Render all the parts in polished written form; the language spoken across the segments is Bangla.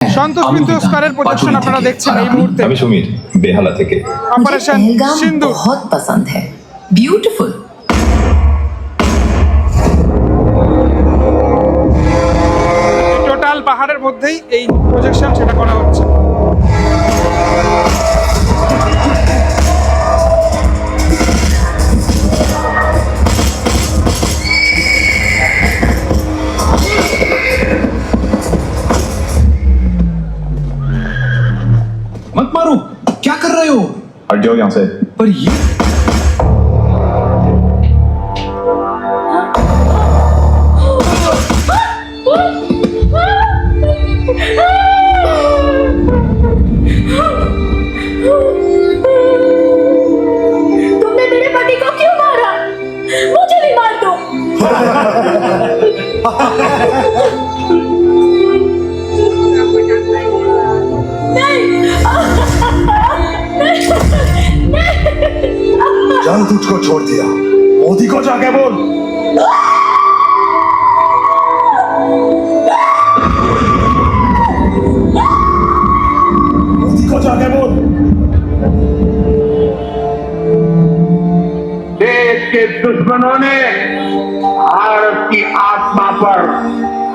সন্তোষ মিত্র স্কয়ারের প্রদর্শন আপনারা দেখছেন এই মুহূর্তে। আমি সমীর বেহালা থেকে। অপারেশন সিন্দুর बहुत पसंद है, ब्यूटीफुल। টোটাল পাহাড়ের মধ্যেই এই প্রজেকশন সেটা করা হচ্ছে। मत मारो, क्या कर रहे हो? हट जाओ यहाँ से। पर ये तुमने मेरे पति को क्यों मारा? मुझे भी मार दो। जान तुझको छोड़ दिया, मोदी को जाके बोल। मोदी को जाके बोल। देश के दुश्मनों ने भारत की आत्मा पर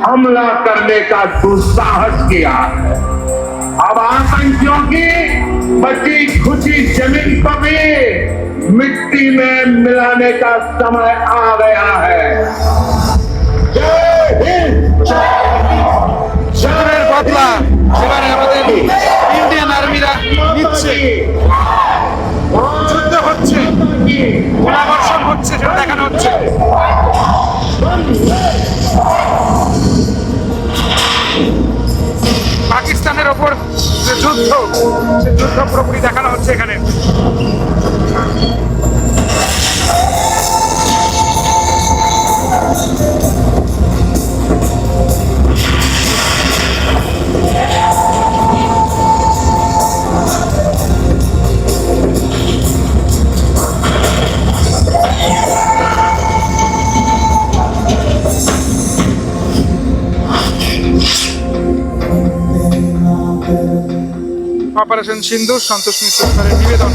हमला करने का दुस्साहस किया है। अब आतंकियों की बची खुची जमीन को भी मिट्टी में मिलाने का समय आ गया है। जय हिंद। শহরের বদলা সেখানে আমাদের ইন্ডিয়ান আর্মিরা নিচ্ছে, যুদ্ধ হচ্ছে, গোলাবর্ষণ হচ্ছে, সেটা দেখানো হচ্ছে। পাকিস্তানের ওপর যে যুদ্ধ, সে যুদ্ধ পুরোপুরি দেখানো হচ্ছে এখানে। অপারেশন সিন্দুর, সন্তোষ মিত্র স্যারের নিবেদন।